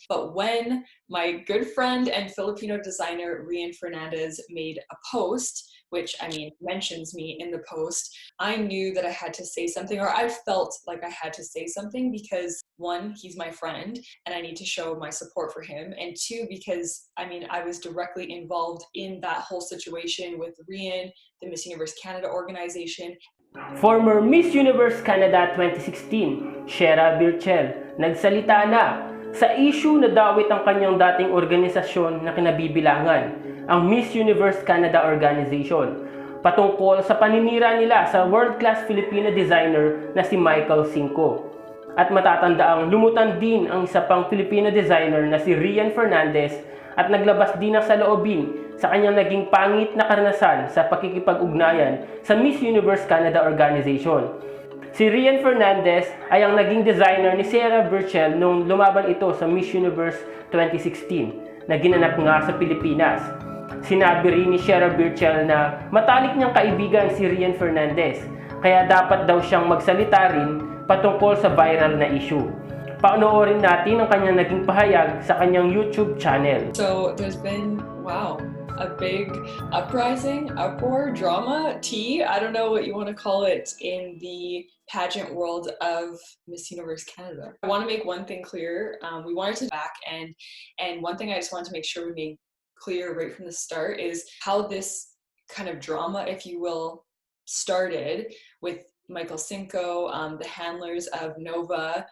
But when my good friend and Filipino designer Rian Fernandez made a post, which mentions me in the post, I knew that I had to say something, or I felt like I had to say something because one, he's my friend and I need to show my support for him. And two, because I was directly involved in that whole situation with Rian, the Miss Universe Canada organization. Former Miss Universe Canada 2016, Siera Bearchell, nagsalita na sa issue na dawit ang kanyang dating organisasyon na kinabibilangan, ang Miss Universe Canada Organization, patungkol sa paninira nila sa world-class Filipino designer na si Cinco. At matatandaang lumutan din ang isa pang Filipino designer na si Rian Fernandez at naglabas din ng saloobin sa kanyang naging pangit na karanasan sa pakikipag-ugnayan sa Miss Universe Canada Organization. Si Rian Fernandez ay ang naging designer ni Siera Bearchell nung lumaban ito sa Miss Universe 2016 na ginanap nga sa Pilipinas. Sinabi rin ni Siera Bearchell na matalik niyang kaibigan si Rian Fernandez, kaya dapat daw siyang magsalita rin patungkol sa viral na issue. Panoorin natin ang kanyang naging pahayag sa kanyang YouTube channel. So there's been, a big uprising, uproar, drama, tea, I don't know what you want to call it, in the pageant world of Miss Universe Canada. I want to make one thing clear. We wanted to back and one thing I just wanted to make sure we made clear right from the start is how this kind of drama, if you will, started with Cinco, the handlers of Nova,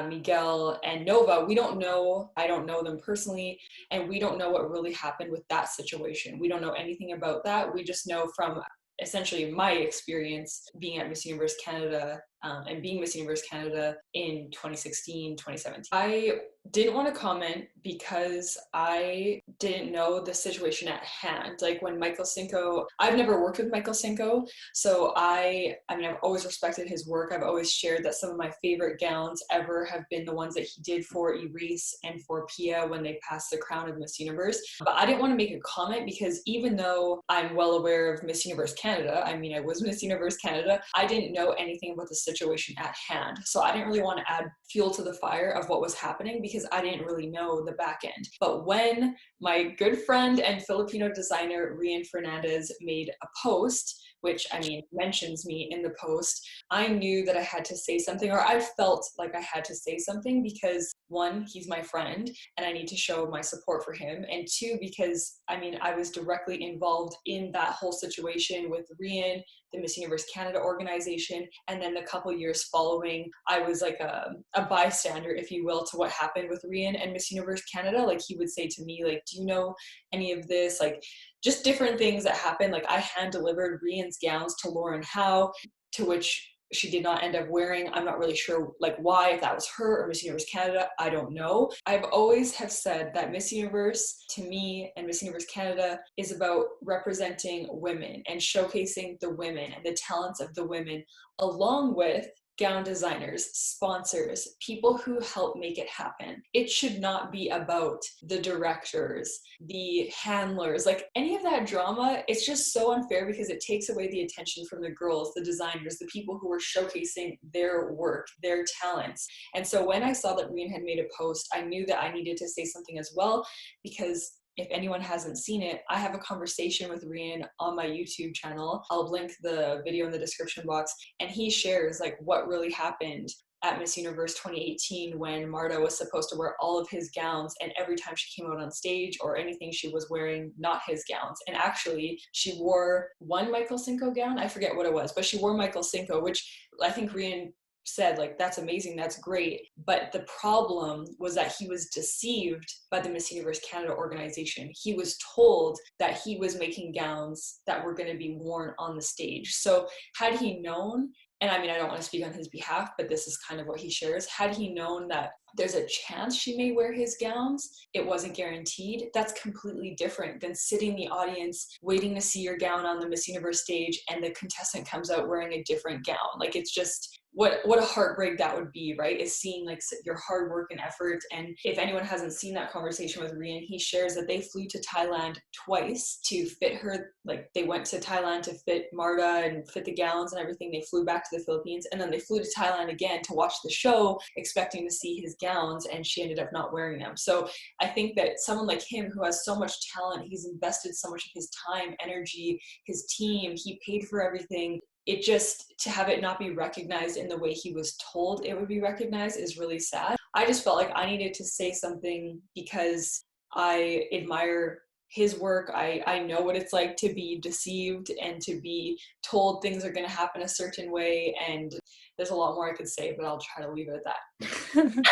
Miguel and Nova. We don't know, I don't know them personally, and we don't know what really happened with that situation. We don't know anything about that. We just know from essentially my experience being at Miss Universe Canada and being Miss Universe Canada in 2016, 2017. I didn't want to comment because I didn't know the situation at hand. Like when Cinco, I've never worked with Cinco, so I've always respected his work. I've always shared that some of my favorite gowns ever have been the ones that he did for Iris and for Pia when they passed the crown of Miss Universe. But I didn't want to make a comment because even though I'm well aware of Miss Universe Canada, I was Miss Universe Canada, I didn't know anything about the situation at hand. So I didn't really want to add fuel to the fire of what was happening because I didn't really know the back end. But when my good friend and Filipino designer Rian Fernandez made a post, which mentions me in the post, I knew that I had to say something, or I felt like I had to say something because one, he's my friend and I need to show my support for him, and two, because I was directly involved in that whole situation with Rian, the Miss Universe Canada organization, and then the couple years following, I was like a bystander, if you will, to what happened with Rian and Miss Universe Canada. Like he would say to me, like, do you know any of this? Like just different things that happened. Like I hand delivered Rian's gowns to Lauren Howe, to which she did not end up wearing. I'm not really sure like why, if that was her or Miss Universe Canada, I don't know. I've always have said that Miss Universe to me and Miss Universe Canada is about representing women and showcasing the women and the talents of the women, along with gown designers, sponsors, people who help make it happen. It should not be about the directors, the handlers, like any of that drama. It's just so unfair because it takes away the attention from the girls, the designers, the people who were showcasing their work, their talents. And so when I saw that Rian had made a post, I knew that I needed to say something as well, because if anyone hasn't seen it, I have a conversation with Rian on my YouTube channel. I'll link the video in the description box, and he shares like what really happened at Miss Universe 2018 when Marta was supposed to wear all of his gowns, and every time she came out on stage or anything, she was wearing not his gowns. And actually she wore one Cinco gown, I forget what it was, but she wore Cinco, which I think Rian said like, that's amazing, that's great. But the problem was that he was deceived by the Miss Universe Canada organization. He was told that he was making gowns that were going to be worn on the stage. So had he known, and I don't want to speak on his behalf, but this is kind of what he shares, had he known that there's a chance she may wear his gowns, it wasn't guaranteed, that's completely different than sitting in the audience waiting to see your gown on the Miss Universe stage and the contestant comes out wearing a different gown. Like it's just, what a heartbreak that would be, right? Is seeing like your hard work and effort. And if anyone hasn't seen that conversation with Rian, he shares that they flew to Thailand twice to fit her. Like they went to Thailand to fit Marta and fit the gowns and everything. They flew back to the Philippines, and then they flew to Thailand again to watch the show, expecting to see his gowns, and she ended up not wearing them. So I think that someone like him who has so much talent, he's invested so much of his time, energy, his team, he paid for everything. It just, to have it not be recognized in the way he was told it would be recognized is really sad. I just felt like I needed to say something because I admire his work. I know what it's like to be deceived and to be told things are going to happen a certain way. And there's a lot more I could say, but I'll try to leave it at that.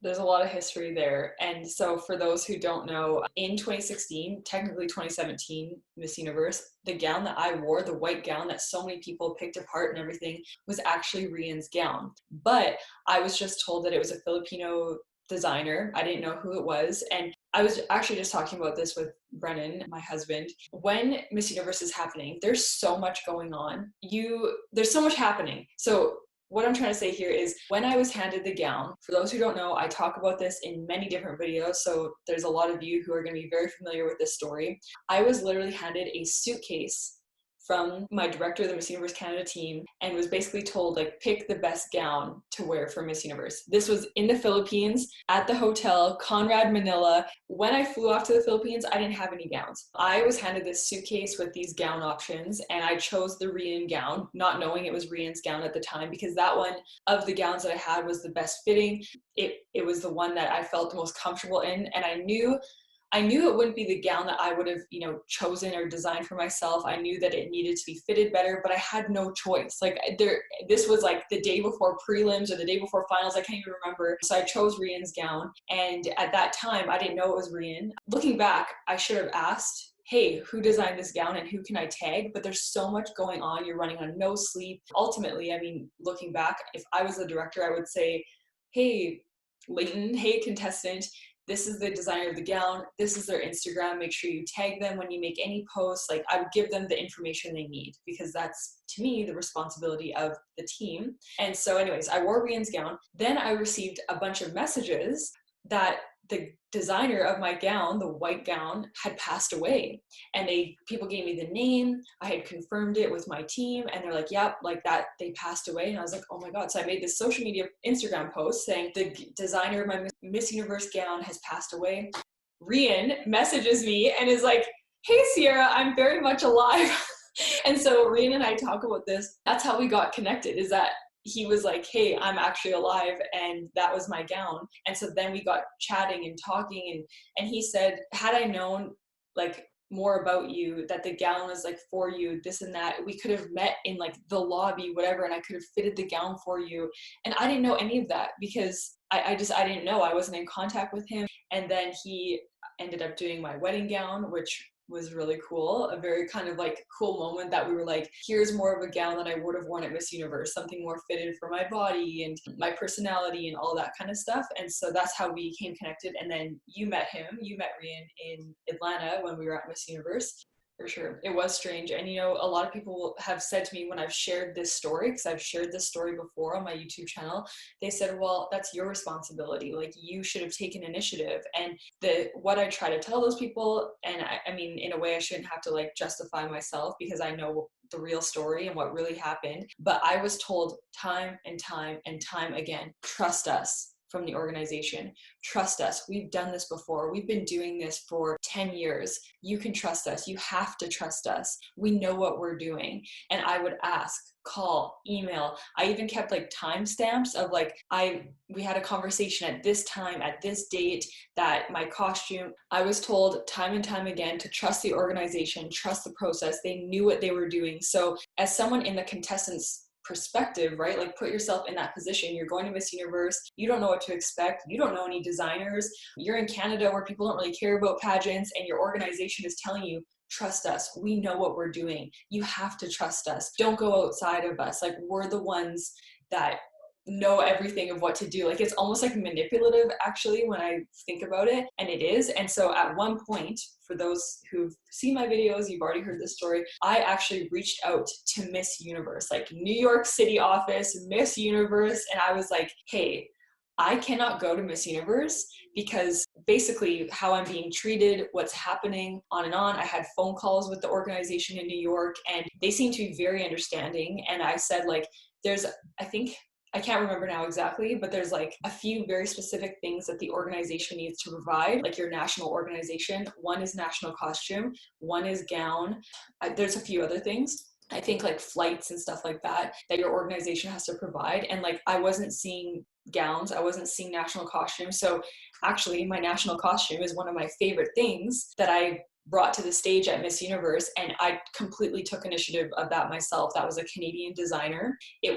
There's a lot of history there. And so for those who don't know, in 2016, technically 2017 Miss Universe, the gown that I wore, the white gown that so many people picked apart and everything, was actually Rian's gown. But I was just told that it was a Filipino designer. I didn't know who it was. And I was actually just talking about this with Brennan, my husband. When Miss Universe is happening, there's so much going on. There's so much happening. So what I'm trying to say here is, when I was handed the gown, for those who don't know, I talk about this in many different videos, so there's a lot of you who are going to be very familiar with this story. I was literally handed a suitcase from my director of the Miss Universe Canada team and was basically told, like, pick the best gown to wear for Miss Universe. This was in the Philippines at the hotel, Conrad, Manila. When I flew off to the Philippines, I didn't have any gowns. I was handed this suitcase with these gown options, and I chose the Rian gown, not knowing it was Rian's gown at the time, because that one of the gowns that I had was the best fitting. It was the one that I felt the most comfortable in, and I knew it wouldn't be the gown that I would have, chosen or designed for myself. I knew that it needed to be fitted better, but I had no choice. Like, this was like the day before prelims or the day before finals. I can't even remember. So I chose Rian's gown. And at that time, I didn't know it was Rian. Looking back, I should have asked, hey, who designed this gown and who can I tag? But there's so much going on. You're running on no sleep. Ultimately, I mean, looking back, if I was the director, I would say, hey, Leighton, hey, contestant, this is the designer of the gown, this is their Instagram, make sure you tag them when you make any posts. Like, I would give them the information they need, because that's, to me, the responsibility of the team. And so anyways, I wore Rian's gown. Then I received a bunch of messages that the designer of my gown, the white gown, had passed away. And people gave me the name. I had confirmed it with my team, and they're like, yep, like that, they passed away. And I was like, oh my God. So I made this social media Instagram post saying, the designer of my Miss Universe gown has passed away. Rian messages me and is like, hey, Siera, I'm very much alive. And so Rian and I talk about this. That's how we got connected, is that he was like, hey, I'm actually alive, and that was my gown. And so then we got chatting and talking, and he said, had I known like more about you, that the gown was like for you, this and that, we could have met in like the lobby, whatever, and I could have fitted the gown for you. And I didn't know any of that, because I didn't know. I wasn't in contact with him. And then he ended up doing my wedding gown, which was really cool. A very kind of like cool moment that we were like, here's more of a gown than I would have worn at Miss Universe, something more fitted for my body and my personality and all that kind of stuff. And so that's how we became connected. And then you met Rian in Atlanta when we were at Miss Universe. For sure. It was strange. And, a lot of people have said to me when I've shared this story, because I've shared this story before on my YouTube channel, they said, well, that's your responsibility. Like, you should have taken initiative. And what I try to tell those people, and I mean, in a way, I shouldn't have to like justify myself, because I know the real story and what really happened. But I was told time and time and time again, trust us. From the organization, trust us. We've done this before. We've been doing this for 10 years. You can trust us. You have to trust us. We know what we're doing. And I would ask, call, email. I even kept like timestamps of like, we had a conversation at this time, at this date, that my costume, I was told time and time again to trust the organization, trust the process. They knew what they were doing. So as someone in the contestants' perspective, right? Like, put yourself in that position. You're going to Miss Universe. You don't know what to expect. You don't know any designers. You're in Canada where people don't really care about pageants, and your organization is telling you, trust us. We know what we're doing. You have to trust us. Don't go outside of us. Like, we're the ones that know everything of what to do. Like, it's almost like manipulative, actually, when I think about it, and it is. And so at one point, for those who've seen my videos, you've already heard this story, I actually reached out to Miss Universe, like New York City office, Miss Universe, and I was like, hey, I cannot go to Miss Universe because basically how I'm being treated, what's happening, on and on. I had phone calls with the organization in New York, and they seemed to be very understanding. And I said, like, there's, I think, I can't remember now exactly, but there's like a few very specific things that the organization needs to provide, like your national organization. One is national costume, one is gown. There's a few other things. I think like flights and stuff like that, that your organization has to provide. And like, I wasn't seeing gowns, I wasn't seeing national costume. So actually my national costume is one of my favorite things that I brought to the stage at Miss Universe, and I completely took initiative of that myself. That was a Canadian designer.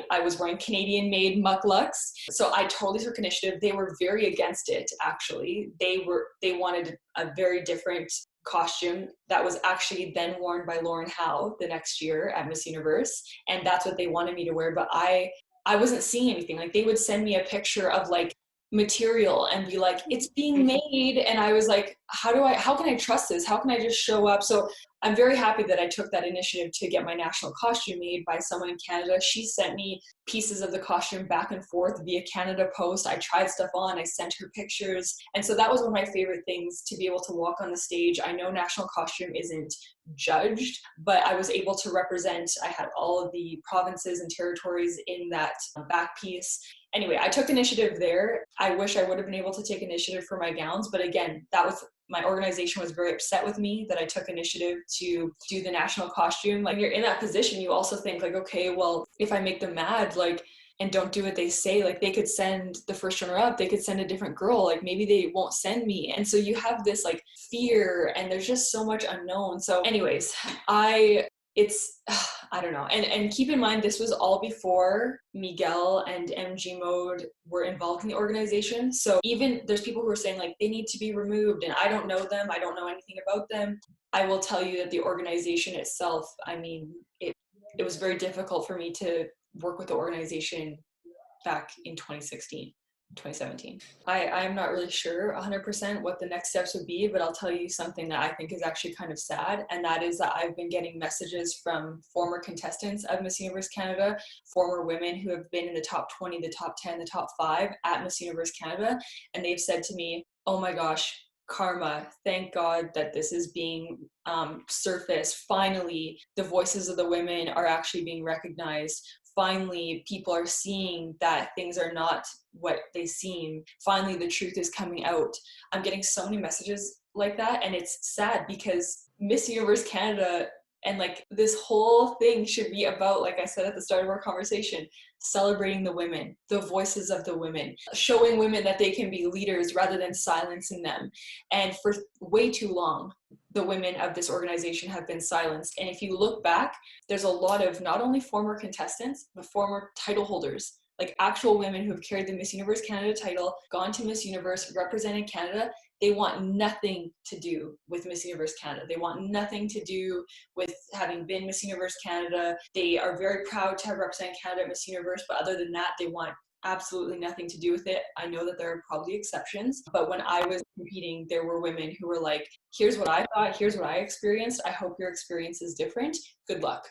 I was wearing Canadian-made mucklucks, so I totally took initiative. They were very against it, actually. They wanted a very different costume that was actually then worn by Lauren Howe the next year at Miss Universe, and that's what they wanted me to wear. But I wasn't seeing anything. Like, they would send me a picture of like material and be like, it's being made, and I was like, how can I trust this? How can I just show up? So I'm very happy that I took that initiative to get my national costume made by someone in Canada. She sent me pieces of the costume back and forth via Canada Post. I tried stuff on, I sent her pictures, and so that was one of my favorite things, to be able to walk on the stage. I know national costume isn't judged, but I was able to represent. I had all of the provinces and territories in that back piece. Anyway, I took initiative there. I wish I would have been able to take initiative for my gowns, but again, my organization was very upset with me that I took initiative to do the national costume. Like, you're in that position, you also think like, okay, well, if I make them mad, like, and don't do what they say, like, they could send the first runner up, they could send a different girl, like maybe they won't send me. And so you have this like fear, and there's just so much unknown. So anyways, I don't know. And keep in mind, this was all before Miguel and MG Mode were involved in the organization. So even there's people who are saying like they need to be removed, and I don't know them, I don't know anything about them. I will tell you that the organization itself, I mean, it was very difficult for me to work with the organization back in 2016. 2017. I'm not really sure 100% what the next steps would be, but I'll tell you something that I think is actually kind of sad, and that is that I've been getting messages from former contestants of Miss Universe Canada, former women who have been in the top 20, the top 10, the top 5 at Miss Universe Canada, and they've said to me, oh my gosh, karma, thank God that this is being surfaced. Finally, the voices of the women are actually being recognized. Finally, people are seeing that things are not what they seem. Finally, the truth is coming out. I'm getting so many messages like that, and it's sad because Miss Universe Canada and like this whole thing should be about, like I said at the start of our conversation, celebrating the women, the voices of the women, showing women that they can be leaders rather than silencing them. And for way too long, the women of this organization have been silenced. And if you look back, there's a lot of not only former contestants, but former title holders, like actual women who have carried the Miss Universe Canada title, gone to Miss Universe, represented Canada. They want nothing to do with Miss Universe Canada. They want nothing to do with having been Miss Universe Canada. They are very proud to have represented Canada at Miss Universe, but other than that, they want absolutely nothing to do with it. I know that there are probably exceptions, but when I was competing, there were women who were like, here's what I thought, here's what I experienced. I hope your experience is different. Good luck.